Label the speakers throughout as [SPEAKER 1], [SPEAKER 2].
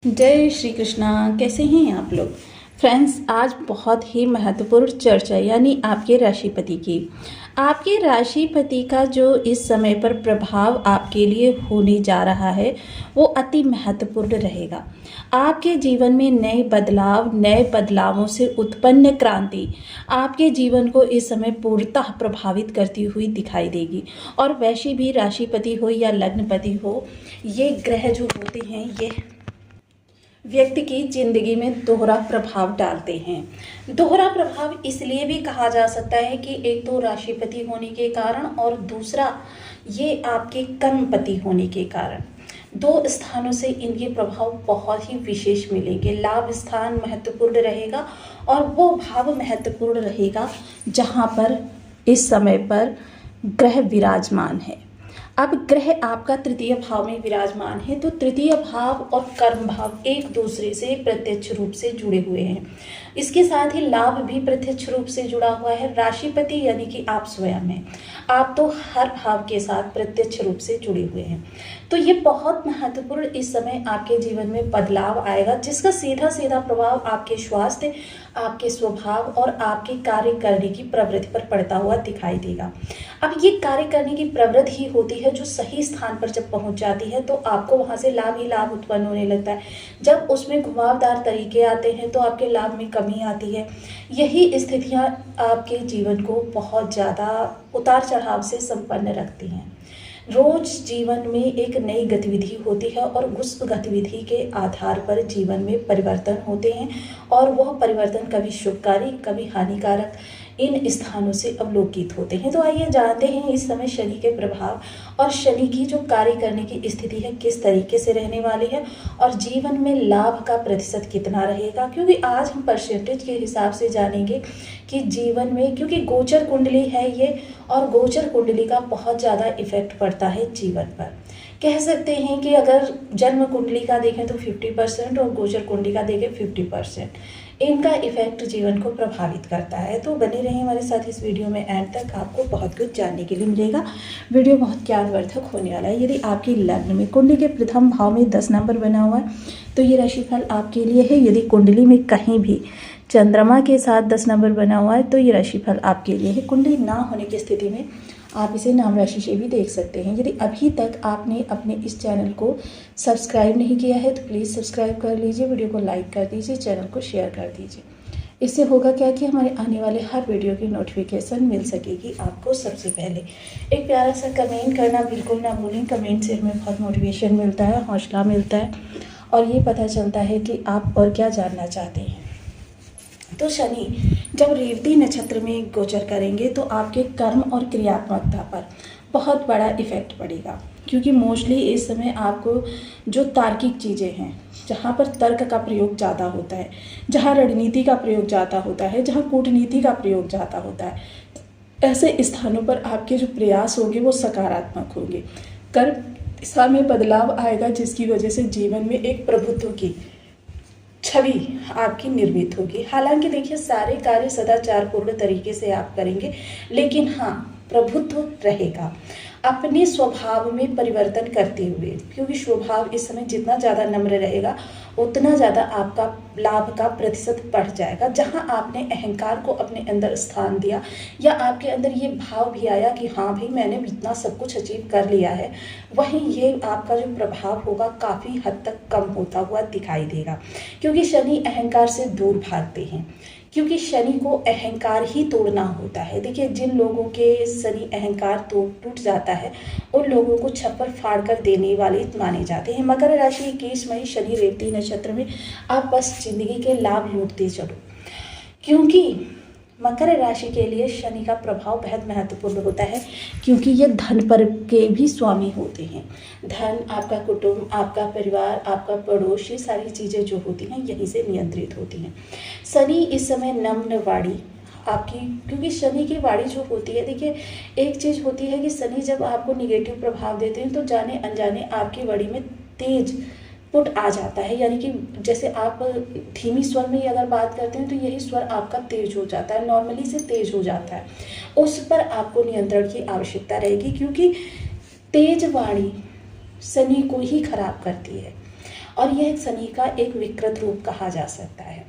[SPEAKER 1] जय श्री कृष्णा। कैसे हैं आप लोग फ्रेंड्स? आज बहुत ही महत्वपूर्ण चर्चा यानी आपके राशिपति की। आपके राशिपति का जो इस समय पर प्रभाव आपके लिए होने जा रहा है वो अति महत्वपूर्ण रहेगा। आपके जीवन में नए बदलावों से उत्पन्न क्रांति आपके जीवन को इस समय पूर्णतः प्रभावित करती हुई दिखाई देगी। और वैसे भी राशिपति हो या लग्नपति हो, ये ग्रह जो होते हैं ये व्यक्ति की जिंदगी में दोहरा प्रभाव डालते हैं। दोहरा प्रभाव इसलिए भी कहा जा सकता है कि एक तो राशिपति होने के कारण और दूसरा ये आपके कर्मपति होने के कारण। दो स्थानों से इनके प्रभाव बहुत ही विशेष मिलेंगे। लाभ स्थान महत्वपूर्ण रहेगा और वो भाव महत्वपूर्ण रहेगा जहाँ पर इस समय पर ग्रह विराजमान है। अब ग्रह आपका तृतीय भाव में विराजमान है तो तृतीय भाव और कर्म भाव एक दूसरे से प्रत्यक्ष रूप से जुड़े हुए हैं। इसके साथ ही लाभ भी प्रत्यक्ष रूप से जुड़ा हुआ है। राशिपति यानी कि आप स्वयं हैं, आप तो हर भाव के साथ प्रत्यक्ष रूप से जुड़े हुए हैं। तो ये बहुत महत्वपूर्ण इस समय आपके जीवन में बदलाव आएगा जिसका सीधा सीधा प्रभाव आपके स्वास्थ्य, आपके स्वभाव और आपके कार्य करने की प्रवृत्ति पर पड़ता हुआ दिखाई देगा। अब ये कार्य करने की प्रवृत्ति ही होती है जो सही स्थान पर जब पहुंच जाती है तो आपको वहां से लाभ ही लाभ उत्पन्न होने लगता है। जब उसमें घुमावदार तरीके आते हैं तो आपके लाभ में कमी आती है। यही स्थितियां आपके जीवन को बहुत ज़्यादा उतार चढ़ाव से संपन्न रखती हैं। रोज जीवन में एक नई गतिविधि होती है और उस गतिविधि के आधार पर जीवन में परिवर्तन होते हैं और वह परिवर्तन कभी शुभकारी कभी हानिकारक इन स्थानों से अवलोकित होते हैं। तो आइए जानते हैं इस समय शनि के प्रभाव और शनि की जो कार्य करने की स्थिति है किस तरीके से रहने वाली है और जीवन में लाभ का प्रतिशत कितना रहेगा। क्योंकि आज हम परसेंटेज के हिसाब से जानेंगे कि जीवन में, क्योंकि गोचर कुंडली है ये और गोचर कुंडली का बहुत ज़्यादा इफेक्ट पड़ता है जीवन पर। कह सकते हैं कि अगर जन्म कुंडली का देखें तो 50% और गोचर कुंडली का देखें 50%, इनका इफेक्ट जीवन को प्रभावित करता है। तो बने रहें हमारे साथ इस वीडियो में एंड तक, आपको बहुत कुछ जानने के लिए मिलेगा। वीडियो बहुत ज्ञानवर्धक होने वाला है। यदि आपके लग्न में कुंडली के प्रथम भाव में 10 नंबर बना हुआ है तो ये राशिफल आपके लिए है। यदि कुंडली में कहीं भी चंद्रमा के साथ 10 नंबर बना हुआ है तो ये राशिफल आपके लिए है। कुंडली ना होने की स्थिति में आप इसे नाम राशि से भी देख सकते हैं। यदि अभी तक आपने अपने इस चैनल को सब्सक्राइब नहीं किया है तो प्लीज़ सब्सक्राइब कर लीजिए, वीडियो को लाइक कर दीजिए, चैनल को शेयर कर दीजिए। इससे होगा क्या कि हमारे आने वाले हर वीडियो की नोटिफिकेशन मिल सकेगी आपको सबसे पहले। एक प्यारा सा कमेंट करना बिल्कुल ना भूलें। कमेंट से हमें बहुत मोटिवेशन मिलता है, हौसला मिलता है और ये पता चलता है कि आप और क्या जानना चाहते हैं। तो शनि जब रेवती नक्षत्र में गोचर करेंगे तो आपके कर्म और क्रियात्मकता पर बहुत बड़ा इफेक्ट पड़ेगा। क्योंकि मोस्टली इस समय आपको जो तार्किक चीज़ें हैं, जहाँ पर तर्क का प्रयोग ज़्यादा होता है, जहाँ रणनीति का प्रयोग ज़्यादा होता है, जहाँ कूटनीति का प्रयोग ज़्यादा होता है, ऐसे स्थानों पर आपके जो प्रयास होंगे वो सकारात्मक होंगे। कर्म दिशा में बदलाव आएगा जिसकी वजह से जीवन में एक प्रभुत्व की छवि आपकी निर्मित होगी। हालांकि देखिए सारे कार्य सदाचार पूर्ण तरीके से आप करेंगे, लेकिन हाँ प्रभुत्व रहेगा अपने स्वभाव में परिवर्तन करते हुए। क्योंकि स्वभाव इस समय जितना ज़्यादा नम्र रहेगा उतना ज़्यादा आपका लाभ का प्रतिशत बढ़ जाएगा। जहां आपने अहंकार को अपने अंदर स्थान दिया या आपके अंदर ये भाव भी आया कि हाँ भाई मैंने इतना सब कुछ अचीव कर लिया है, वहीं ये आपका जो प्रभाव होगा काफ़ी हद तक कम होता हुआ दिखाई देगा। क्योंकि शनि अहंकार से दूर भागते हैं, क्योंकि शनि को अहंकार ही तोड़ना होता है। देखिए जिन लोगों के शनि अहंकार टूट जाता है उन लोगों को छप्पर फाड़ कर देने वाले माने जाते हैं। मकर राशि 21 मई शनि रेवती नक्षत्र में आप बस जिंदगी के लाभ लूटते चलो। क्योंकि मकर राशि के लिए शनि का प्रभाव बेहद महत्वपूर्ण होता है क्योंकि ये धन पर के भी स्वामी होते हैं। धन, आपका कुटुंब, आपका परिवार, आपका पड़ोस, ये सारी चीज़ें जो होती हैं यहीं से नियंत्रित होती हैं। शनि इस समय नम्र वाणी आपकी, क्योंकि शनि की वाणी जो होती है, देखिए एक चीज़ होती है कि शनि जब आपको निगेटिव प्रभाव देते हैं तो जाने अनजाने आपकी वाणी में तेज पुट आ जाता है। यानी कि जैसे आप धीमी स्वर में अगर बात करते हैं तो यही स्वर आपका तेज हो जाता है, नॉर्मली से तेज हो जाता है। उस पर आपको नियंत्रण की आवश्यकता रहेगी क्योंकि तेज वाणी शनि को ही खराब करती है। और यह शनि का एक विकृत रूप कहा जा सकता है।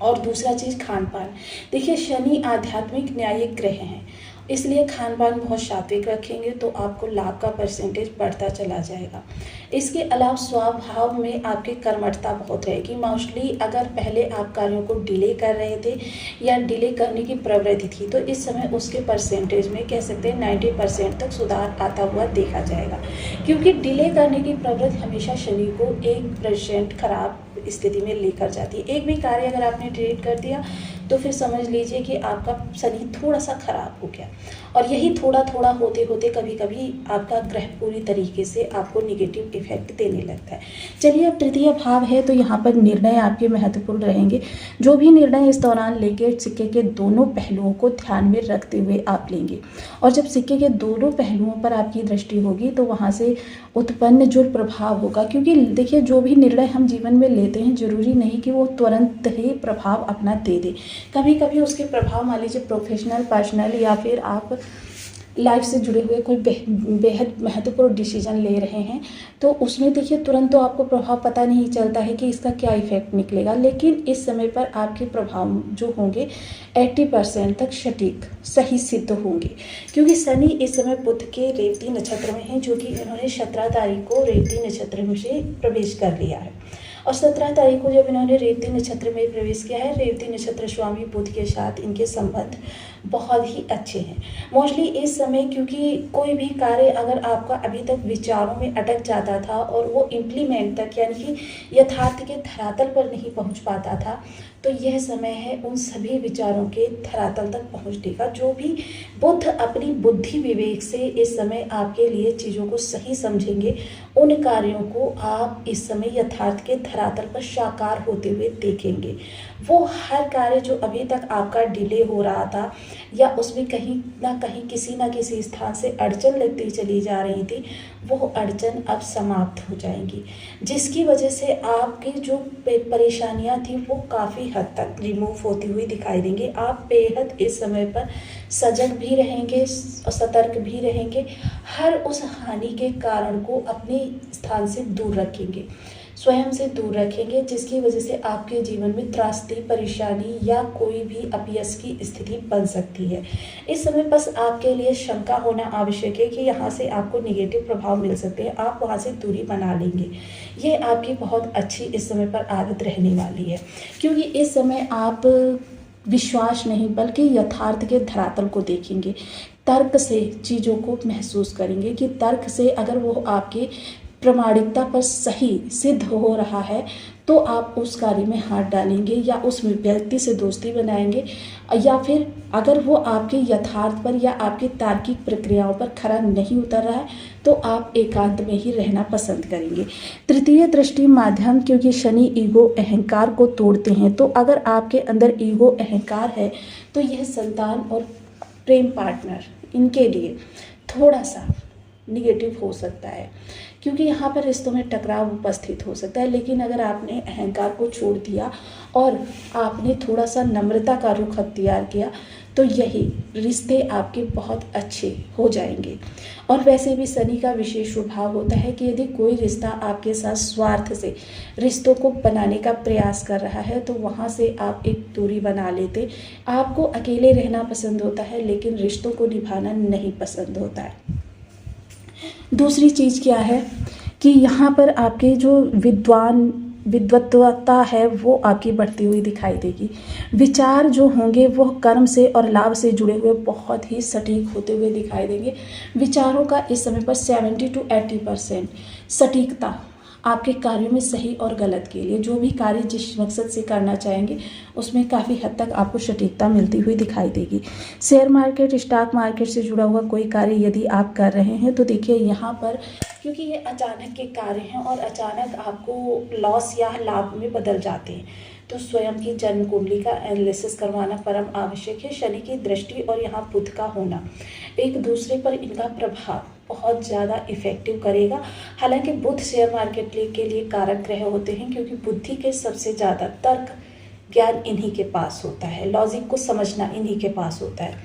[SPEAKER 1] और दूसरा चीज़ खान पान। देखिए शनि आध्यात्मिक न्यायिक ग्रह हैं, इसलिए खान पान बहुत सात्विक रखेंगे तो आपको लाभ का परसेंटेज बढ़ता चला जाएगा। इसके अलावा स्वभाव में आपकी कर्मठता बहुत रहेगी। मोस्टली अगर पहले आप कार्यों को डिले कर रहे थे या डिले करने की प्रवृत्ति थी तो इस समय उसके परसेंटेज में कह सकते हैं 90% तक सुधार आता हुआ देखा जाएगा, क्योंकि डिले करने की प्रवृत्ति हमेशा शनि को 1% खराब स्थिति में लेकर जाती है। एक भी कार्य अगर आपने डिलीट कर दिया तो फिर समझ लीजिए कि आपका शनि थोड़ा सा खराब हो गया, और यही थोड़ा थोड़ा होते होते कभी कभी आपका ग्रह पूरी तरीके से आपको निगेटिव इफेक्ट देने लगता है। चलिए अब तृतीय भाव है तो यहाँ पर निर्णय आपके महत्वपूर्ण रहेंगे। जो भी निर्णय इस दौरान लेंगे सिक्के के दोनों पहलुओं को ध्यान में रखते हुए आप लेंगे, और जब सिक्के के दोनों पहलुओं पर आपकी दृष्टि होगी तो वहाँ से उत्पन्न जो प्रभाव होगा, क्योंकि देखिए जो भी निर्णय हम जीवन में लेते हैं जरूरी नहीं कि वो तुरंत ही प्रभाव अपना दे दे। कभी कभी उसके प्रभाव मान लीजिए प्रोफेशनल, पर्सनल या फिर आप लाइफ से जुड़े हुए कोई बेहद महत्वपूर्ण डिसीजन ले रहे हैं तो उसमें देखिए तुरंत तो आपको प्रभाव पता नहीं चलता है कि इसका क्या इफेक्ट निकलेगा, लेकिन इस समय पर आपके प्रभाव जो होंगे 80% तक सटीक सही सिद्ध होंगे, क्योंकि शनि इस समय बुध के रेवती नक्षत्र में है, जो कि इन्होंने 17 तारीख को रेवती नक्षत्र में से प्रवेश कर लिया है। और 17 तारीख को जब इन्होंने रेवती नक्षत्र में प्रवेश किया है, रेवती नक्षत्र स्वामी बुध के साथ इनके संबंध बहुत ही अच्छे हैं। मोस्टली इस समय क्योंकि कोई भी कार्य अगर आपका अभी तक विचारों में अटक जाता था और वो इम्प्लीमेंट तक यानी कि यथार्थ के धरातल पर नहीं पहुंच पाता था, तो यह समय है उन सभी विचारों के धरातल तक पहुंचने का। जो भी बुध अपनी बुद्धि विवेक से इस समय आपके लिए चीज़ों को सही समझेंगे, उन कार्यों को आप इस समय यथार्थ के धरातल पर साकार होते हुए देखेंगे। वो हर कार्य जो अभी तक आपका डिले हो रहा था या उसमें कहीं ना किसी स्थान से अड़चन लगती चली जा रही थी, वो अड़चन अब समाप्त हो जाएंगी, जिसकी वजह से आपकी जो परेशानियां थी वो काफ़ी हद तक रिमूव होती हुई दिखाई देंगी। आप बेहद इस समय पर सजग भी रहेंगे, सतर्क भी रहेंगे, हर उस हानि के कारण को अपने स्थान से दूर रखेंगे, स्वयं से दूर रखेंगे, जिसकी वजह से आपके जीवन में त्रासदी, परेशानी या कोई भी अपयश की स्थिति बन सकती है। इस समय बस आपके लिए शंका होना आवश्यक है कि यहाँ से आपको निगेटिव प्रभाव मिल सकते हैं, आप वहाँ से दूरी बना लेंगे। ये आपकी बहुत अच्छी इस समय पर आदत रहने वाली है, क्योंकि इस समय आप विश्वास नहीं बल्कि यथार्थ के धरातल को देखेंगे, तर्क से चीज़ों को महसूस करेंगे कि तर्क से अगर वो आपके प्रामाणिकता पर सही सिद्ध हो रहा है तो आप उस कार्य में हाथ डालेंगे या उस व्यक्ति से दोस्ती बनाएंगे, या फिर अगर वो आपके यथार्थ पर या आपकी तार्किक प्रक्रियाओं पर खरा नहीं उतर रहा है तो आप एकांत में ही रहना पसंद करेंगे। तृतीय दृष्टि माध्यम, क्योंकि शनि ईगो अहंकार को तोड़ते हैं, तो अगर आपके अंदर ईगो अहंकार है तो यह संतान और प्रेम पार्टनर इनके लिए थोड़ा सा निगेटिव हो सकता है, क्योंकि यहाँ पर रिश्तों में टकराव उपस्थित हो सकता है। लेकिन अगर आपने अहंकार को छोड़ दिया और आपने थोड़ा सा नम्रता का रुख अख्तियार किया तो यही रिश्ते आपके बहुत अच्छे हो जाएंगे। और वैसे भी शनि का विशेष स्वभाव होता है कि यदि कोई रिश्ता आपके साथ स्वार्थ से रिश्तों को बनाने का प्रयास कर रहा है तो वहाँ से आप एक दूरी बना लेते। आपको अकेले रहना पसंद होता है लेकिन रिश्तों को निभाना नहीं पसंद होता है। दूसरी चीज़ क्या है कि यहाँ पर आपके जो विद्वत्ता है वो आपकी बढ़ती हुई दिखाई देगी। विचार जो होंगे वो कर्म से और लाभ से जुड़े हुए बहुत ही सटीक होते हुए दिखाई देंगे। विचारों का इस समय पर 70 to 80% सटीकता आपके कार्यों में सही और गलत के लिए, जो भी कार्य जिस मकसद से करना चाहेंगे उसमें काफ़ी हद तक आपको सटीकता मिलती हुई दिखाई देगी। शेयर मार्केट, स्टॉक मार्केट से जुड़ा हुआ कोई कार्य यदि आप कर रहे हैं तो देखिए यहाँ पर क्योंकि ये अचानक के कार्य हैं और अचानक आपको लॉस या लाभ में बदल जाते हैं, तो स्वयं की जन्म कुंडली का एनालिसिस करवाना परम आवश्यक है। शनि की दृष्टि और यहाँ बुध का होना एक दूसरे पर इनका प्रभाव बहुत ज़्यादा इफेक्टिव करेगा। हालांकि बुध शेयर मार्केट के लिए कारक ग्रह होते हैं, क्योंकि बुद्धि के सबसे ज़्यादा तर्क ज्ञान इन्हीं के पास होता है, लॉजिक को समझना इन्हीं के पास होता है।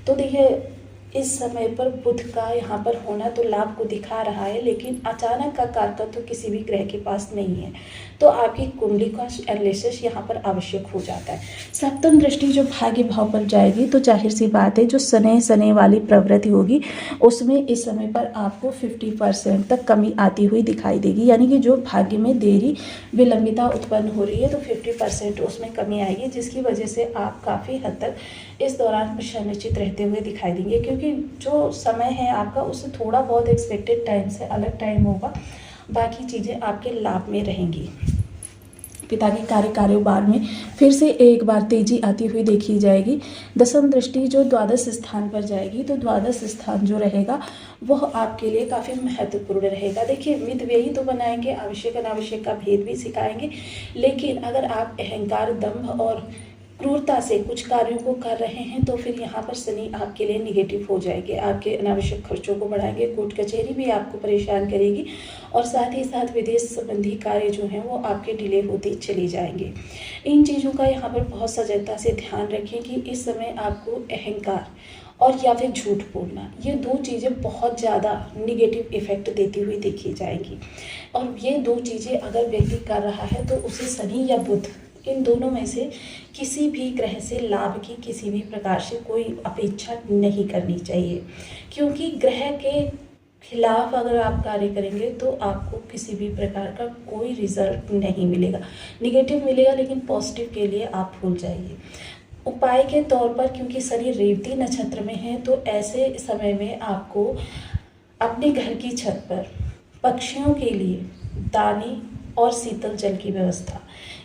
[SPEAKER 1] तो देखिए इस समय पर बुध का यहाँ पर होना तो लाभ को दिखा रहा है, लेकिन अचानक का कारक तो किसी भी ग्रह के पास नहीं है, तो आपकी कुंडली का एनालिसिस यहाँ पर आवश्यक हो जाता है। सप्तम दृष्टि जो भाग्य भाव पर जाएगी तो जाहिर सी बात है जो शनि वाली प्रवृत्ति होगी उसमें इस समय पर आपको 50% तक कमी आती हुई दिखाई देगी, यानी कि जो भाग्य में देरी विलंबिता उत्पन्न हो रही है तो 50% उसमें कमी आएगी, जिसकी वजह से आप काफ़ी हद तक इस दौरान प्रसन्नचित्त रहते हुए दिखाई देंगे, क्योंकि जो समय है आपका उससे थोड़ा बहुत एक्सपेक्टेड टाइम से अलग टाइम होगा, बाकी चीज़ें आपके लाभ में रहेंगी। पिता के कारोबार में फिर से एक बार तेजी आती हुई देखी जाएगी। दसम दृष्टि जो द्वादश स्थान पर जाएगी तो द्वादश स्थान जो रहेगा वह आपके लिए काफ़ी महत्वपूर्ण रहेगा। देखिए मित व्ययी तो बनाएंगे, आवश्यक अनावश्यक का भेद भी सिखाएंगे, लेकिन अगर आप अहंकार, दंभ और क्रूरता से कुछ कार्यों को कर रहे हैं तो फिर यहाँ पर शनि आपके लिए निगेटिव हो जाएंगे, आपके अनावश्यक खर्चों को बढ़ाएंगे, कोर्ट कचहरी भी आपको परेशान करेगी और साथ ही साथ विदेश संबंधी कार्य जो हैं वो आपके डिले होते चले जाएंगे। इन चीज़ों का यहाँ पर बहुत सजगता से ध्यान रखें कि इस समय आपको अहंकार और या फिर झूठ बोलना, ये दो चीज़ें बहुत ज़्यादा निगेटिव इफेक्ट देती हुई देखी जाएंगी, और ये दो चीज़ें अगर व्यक्ति कर रहा है तो उसे शनि या बुध इन दोनों में से किसी भी ग्रह से लाभ की किसी भी प्रकार से कोई अपेक्षा नहीं करनी चाहिए, क्योंकि ग्रह के खिलाफ अगर आप कार्य करेंगे तो आपको किसी भी प्रकार का कोई रिजल्ट नहीं मिलेगा, निगेटिव मिलेगा, लेकिन पॉजिटिव के लिए आप भूल जाइए। उपाय के तौर पर क्योंकि शनि रेवती नक्षत्र में है तो ऐसे समय में आपको अपने घर की छत पर पक्षियों के लिए दाने और शीतल जल की व्यवस्था,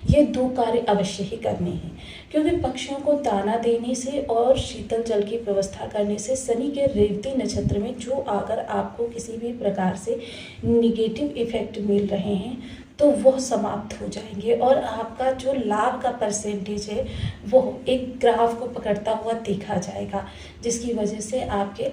[SPEAKER 1] ये दो कार्य अवश्य ही करने हैं, क्योंकि पक्षियों को दाना देने से और शीतल जल की व्यवस्था करने से शनि के रेवती नक्षत्र में जो अगर आपको किसी भी प्रकार से निगेटिव इफेक्ट मिल रहे हैं तो वह समाप्त हो जाएंगे और आपका जो लाभ का परसेंटेज है वो एक ग्राफ को पकड़ता हुआ देखा जाएगा, जिसकी वजह से आपके